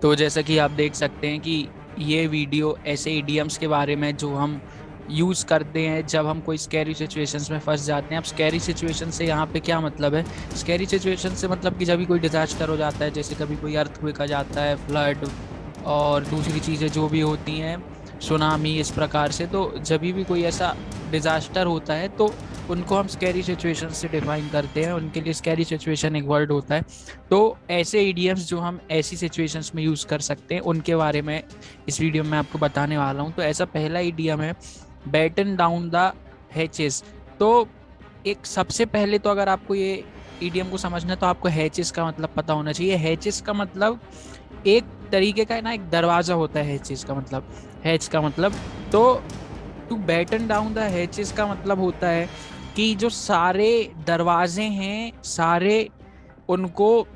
तो जैसा कि आप देख सकते हैं कि ये वीडियो ऐसे इडियम्स के बारे में जो हम यूज़ करते हैं जब हम कोई स्कैरी सिचुएशंस में फंस जाते हैं। अब स्कैरी सिचुएशन से यहाँ पे क्या मतलब है? स्कैरी सिचुएशन से मतलब कि जब भी कोई डिजास्टर हो जाता है, जैसे कभी कोई अर्थक्वेक आ जाता है, फ्लड और दूसरी चीज़ें जो भी होती हैं, सुनामी, इस प्रकार से। तो जब भी कोई ऐसा डिजास्टर होता है तो उनको हम स्कैरी सिचुएशन से डिफाइन करते हैं, उनके लिए स्कैरी सिचुएशन एक वर्ड होता है। तो ऐसे ईडियम्स जो हम ऐसी सिचुएशंस में यूज़ कर सकते हैं उनके बारे में इस वीडियो में आपको बताने वाला हूँ। तो ऐसा पहला ईडियम है बैटन डाउन द हैचेस। तो एक सबसे पहले तो अगर आपको ये ईडियम को समझना है तो आपको हैचेस का मतलब पता होना चाहिए। हैचेस का मतलब एक तरीके का है ना, एक दरवाजा होता है हैचेस का मतलब, हैच का मतलब। तो to batten down the hatches का मतलब होता है कि जो सारे दरवाजे हैं सारे, उनको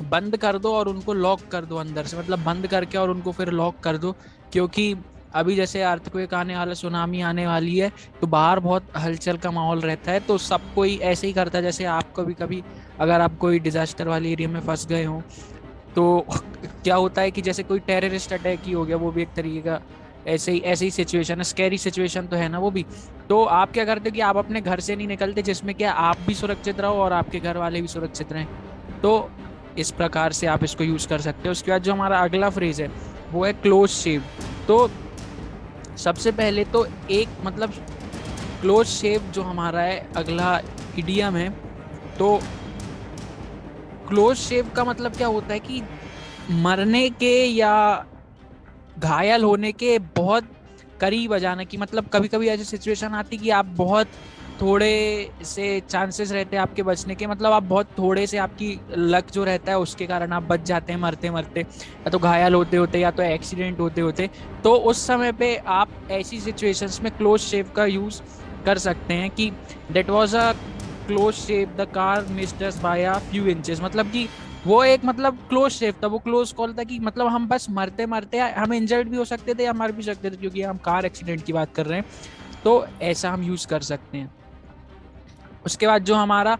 बंद कर दो और उनको लॉक कर दो अंदर से, मतलब बंद करके और उनको फिर लॉक कर दो। क्योंकि अभी जैसे अर्थक्वेक आने वाला, सुनामी आने वाली है, तो बाहर बहुत हलचल का माहौल रहता है। तो सब कोई ऐसे ही करता है, जैसे आप कभी कभी अगर आप कोई डिजास्टर वाले एरिया में फंस गए हो तो क्या होता है कि जैसे कोई टेररिस्ट अटैक ही हो गया, वो भी एक तरीके का ऐसे ही सिचुएशन है, स्कैरी सिचुएशन तो है ना वो भी। तो आप क्या करते हो कि आप अपने घर से नहीं निकलते, जिसमें क्या आप भी सुरक्षित रहो और आपके घर वाले भी सुरक्षित रहें। तो इस प्रकार से आप इसको यूज कर सकते हो। उसके बाद जो हमारा अगला फ्रेज है वो है क्लोज शेव। तो सबसे पहले तो एक मतलब क्लोज शेव जो हमारा है अगला इडियम है, तो क्लोज शेव का मतलब क्या होता है कि मरने के या घायल होने के बहुत करीब आ जाना। की मतलब कभी कभी ऐसी सिचुएशन आती कि आप बहुत थोड़े से चांसेस रहते हैं आपके बचने के, मतलब आप बहुत थोड़े से, आपकी लक जो रहता है उसके कारण आप बच जाते हैं मरते मरते, या तो घायल होते होते या तो एक्सीडेंट होते होते। तो उस समय पे आप ऐसी सिचुएशंस में क्लोज शेव का यूज कर सकते हैं कि that was a close shave, the car missed us by a few inches. मतलब कि वो एक मतलब क्लोज शेव था, वो क्लोज कॉल था कि मतलब हम बस मरते मरते, हम इंजर्ड भी हो सकते थे या मर भी सकते थे, क्योंकि हम कार एक्सीडेंट की बात कर रहे हैं। तो ऐसा हम यूज कर सकते हैं। उसके बाद जो हमारा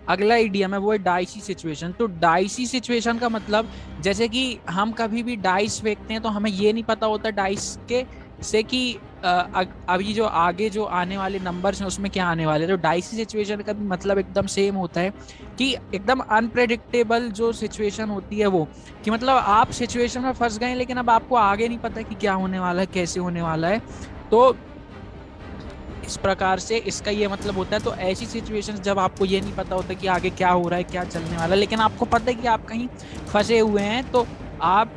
अगला इडियम है वो है डाइसी सिचुएशन। तो डाइसी सिचुएशन का मतलब जैसे कि हम कभी भी डाइस फेंकते हैं तो हमें ये नहीं पता होता डाइस के से कि अभी जो आगे जो आने वाले नंबर्स हैं उसमें क्या आने वाले। तो डाइसी सिचुएशन का भी मतलब एकदम सेम होता है कि एकदम अनप्रेडिक्टेबल जो सिचुएशन होती है वो, कि मतलब आप सिचुएशन में फंस गए लेकिन अब आपको आगे नहीं पता कि क्या होने वाला है, कैसे होने वाला है। तो इस प्रकार से इसका ये मतलब होता है। तो ऐसी सिचुएशंस जब आपको ये नहीं पता होता कि आगे क्या हो रहा है, क्या चलने वाला है, लेकिन आपको पता है कि आप कहीं फंसे हुए हैं, तो आप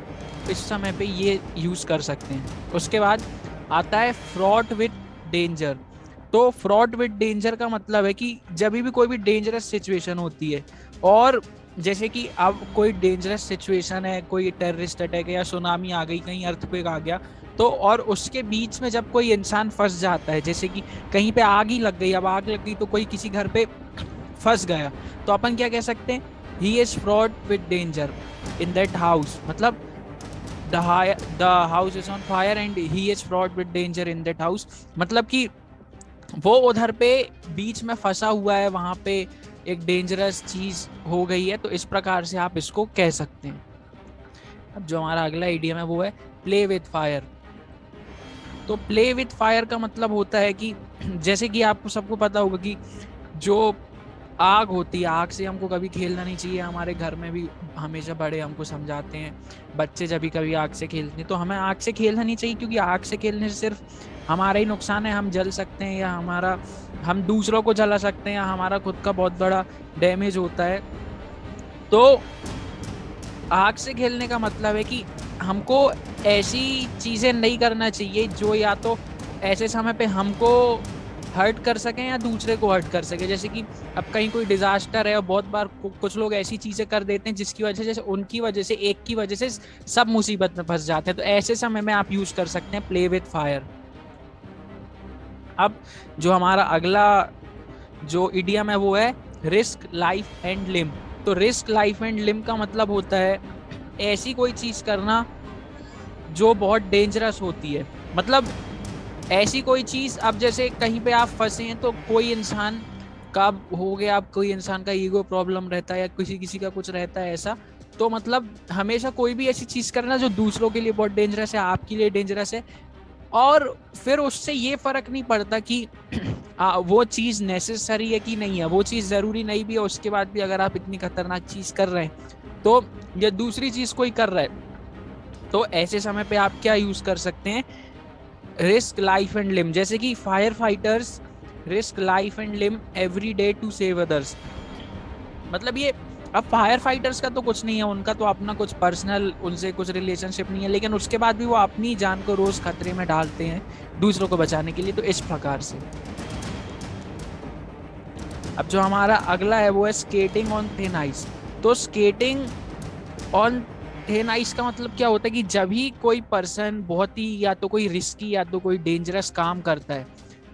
इस समय पे ये यूज कर सकते हैं। उसके बाद आता है फ्रॉड विद डेंजर। तो फ्रॉड विद डेंजर का मतलब है कि जब भी कोई भी डेंजरस सिचुएशन होती है, और जैसे कि अब कोई डेंजरस सिचुएशन है, कोई टेररिस्ट अटैक है या सुनामी आ गई, कहीं अर्थक्वेक आ गया, तो और उसके बीच में जब कोई इंसान फंस जाता है, जैसे कि कहीं पे आग ही लग गई, अब आग लग गई तो कोई किसी घर पे फंस गया, तो अपन क्या कह सकते हैं, he is fraught with danger in that house. मतलब the house is on fire and he is fraught with danger in that house. मतलब कि वो उधर पे बीच में फंसा हुआ है, वहां पे एक डेंजरस चीज हो गई है। तो इस प्रकार से आप इसको कह सकते हैं। अब जो हमारा अगला इडियम है वो है प्ले विद फायर। तो प्ले विद फायर का मतलब होता है कि जैसे कि आपको सबको पता होगा कि जो आग होती है, आग से हमको कभी खेलना नहीं चाहिए। हमारे घर में भी हमेशा बड़े हमको समझाते हैं, बच्चे जब भी कभी आग से खेलते हैं तो हमें आग से खेलना नहीं चाहिए, क्योंकि आग से खेलने से सिर्फ हमारा ही नुकसान है। हम जल सकते हैं या हम दूसरों को जला सकते हैं, या हमारा खुद का बहुत बड़ा डैमेज होता है। तो आग से खेलने का मतलब है कि हमको ऐसी चीजें नहीं करना चाहिए जो या तो ऐसे समय पे हमको हर्ट कर सकें या दूसरे को हर्ट कर सके। जैसे कि अब कहीं कोई डिजास्टर है और बहुत बार कुछ लोग ऐसी चीजें कर देते हैं जिसकी वजह से, जैसे उनकी वजह से, एक की वजह से सब मुसीबत में फंस जाते हैं। तो ऐसे समय में आप यूज कर सकते हैं प्ले विथ फायर। अब जो हमारा अगला जो इडियम है वो है रिस्क लाइफ एंड लिम। तो रिस्क लाइफ एंड लिम का मतलब होता है ऐसी कोई चीज करना जो बहुत डेंजरस होती है। मतलब ऐसी कोई चीज, अब जैसे कहीं पे आप फंसे हैं तो कोई इंसान का हो गया, अब कोई इंसान का ईगो प्रॉब्लम रहता है या किसी किसी का कुछ रहता है ऐसा, तो मतलब हमेशा कोई भी ऐसी चीज करना जो दूसरों के लिए बहुत डेंजरस है, आपके लिए डेंजरस है, और फिर उससे ये फर्क नहीं पड़ता कि वो चीज नेसेसरी है कि नहीं है, वो चीज जरूरी नहीं भी है, उसके बाद भी अगर आप इतनी खतरनाक चीज कर रहे हैं तो ये दूसरी चीज कोई कर रहा है, तो ऐसे समय पे आप क्या यूज कर सकते हैं, रिस्क लाइफ एंड लिम। जैसे कि firefighters risk life and limb every day to save others. मतलब ये, अब फायर फाइटर्स का तो कुछ नहीं है, उनका तो अपना कुछ पर्सनल उनसे कुछ रिलेशनशिप नहीं है, लेकिन उसके बाद भी वो अपनी जान को रोज खतरे में डालते हैं दूसरों को बचाने के लिए। तो इस प्रकार से अब जो हमारा अगला है वो है स्केटिंग ऑन थिन आइस। तो स्केटिंग ऑन थिन आइस का मतलब क्या होता है कि जब भी कोई पर्सन बहुत ही या तो कोई रिस्की या तो कोई डेंजरस काम करता है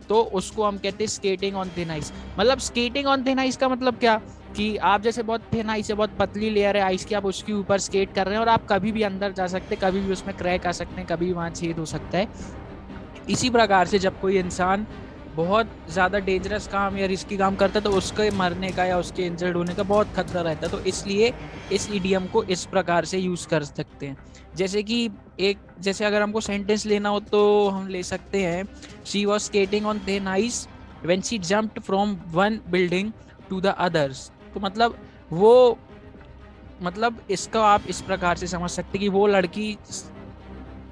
तो उसको हम कहते हैं स्केटिंग ऑन थिन आइस। मतलब स्केटिंग ऑन थिन आइस का मतलब क्या, कि आप जैसे बहुत थिन आइस है, बहुत पतली लेयर है आइस की, आप उसके ऊपर स्केट कर रहे हैं और आप कभी भी अंदर जा सकते हैं, कभी भी उसमें क्रैक आ सकते हैं, कभी भी वहां छेद हो सकता है। इसी प्रकार से जब कोई इंसान बहुत ज्यादा डेंजरस काम या रिस्की काम करता है तो उसके मरने का या उसके इंजर्ड होने का बहुत खतरा रहता है। तो इसलिए इस इडियम को इस प्रकार से यूज कर सकते हैं। जैसे कि जैसे अगर हमको सेंटेंस लेना हो तो हम ले सकते हैं, she was skating on thin ice when she jumped from one building to the others. तो मतलब वो, मतलब इसका आप इस प्रकार से समझ सकते कि वो लड़की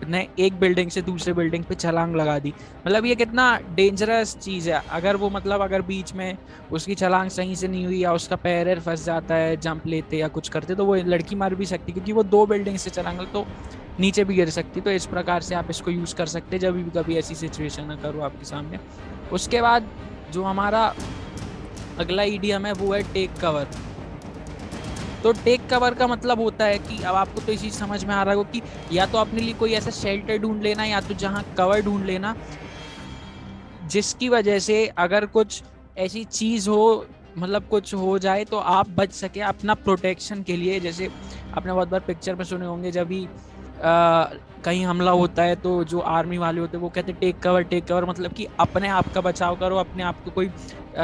ने एक बिल्डिंग से दूसरे बिल्डिंग पे छलांग लगा दी। मतलब ये कितना डेंजरस चीज है, अगर वो मतलब अगर बीच में उसकी छलांग सही से नहीं हुई या उसका पैर फंस जाता है जंप लेते या कुछ करते तो वो लड़की मर भी सकती, क्योंकि वो 2 बिल्डिंग से छलांग तो नीचे भी गिर सकती। तो इस प्रकार से आप इसको यूज कर सकते जब भी कभी ऐसी सिचुएशन ना करो आपके सामने। उसके बाद जो हमारा अगला ईडियम है वो है टेक कवर। तो टेक कवर का मतलब होता है कि अब आपको तो इसी समझ में आ रहा हो कि या तो अपने लिए कोई ऐसा शेल्टर ढूंढ लेना या तो जहां कवर ढूंढ लेना जिसकी वजह से अगर कुछ ऐसी चीज हो, मतलब कुछ हो जाए तो आप बच सके अपना प्रोटेक्शन के लिए। जैसे आपने बहुत बार पिक्चर में सुने होंगे जब भी कहीं हमला होता है तो जो आर्मी वाले होते हैं वो कहते हैं टेक कवर, टेक कवर, मतलब कि अपने आप का बचाव करो, अपने आप को कोई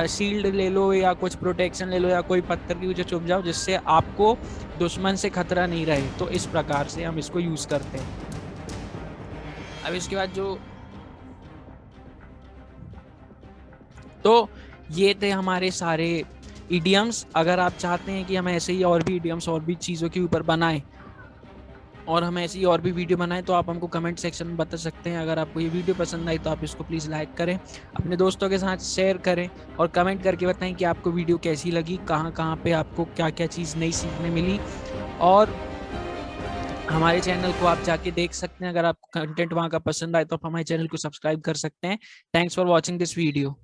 शील्ड ले लो या कुछ प्रोटेक्शन ले लो या कोई पत्थर की वजह छुप जाओ जिससे आपको दुश्मन से खतरा नहीं रहे। तो इस प्रकार से हम इसको यूज करते हैं। अब इसके बाद जो, तो ये थे हमारे सारे इडियम्स। अगर आप चाहते हैं कि हम ऐसे ही और भी इडियम्स और भी चीज़ों के ऊपर बनाएं और हम ऐसी और भी वीडियो बनाएं तो आप हमको कमेंट सेक्शन में बता सकते हैं। अगर आपको ये वीडियो पसंद आई तो आप इसको प्लीज़ लाइक करें, अपने दोस्तों के साथ शेयर करें और कमेंट करके बताएं कि आपको वीडियो कैसी लगी, कहाँ कहाँ पे आपको क्या क्या चीज़ नई सीखने मिली। और हमारे चैनल को आप जाके देख सकते हैं, अगर आपको कंटेंट वहाँ का पसंद आए तो आप हमारे चैनल को सब्सक्राइब कर सकते हैं। Thanks for watching this video.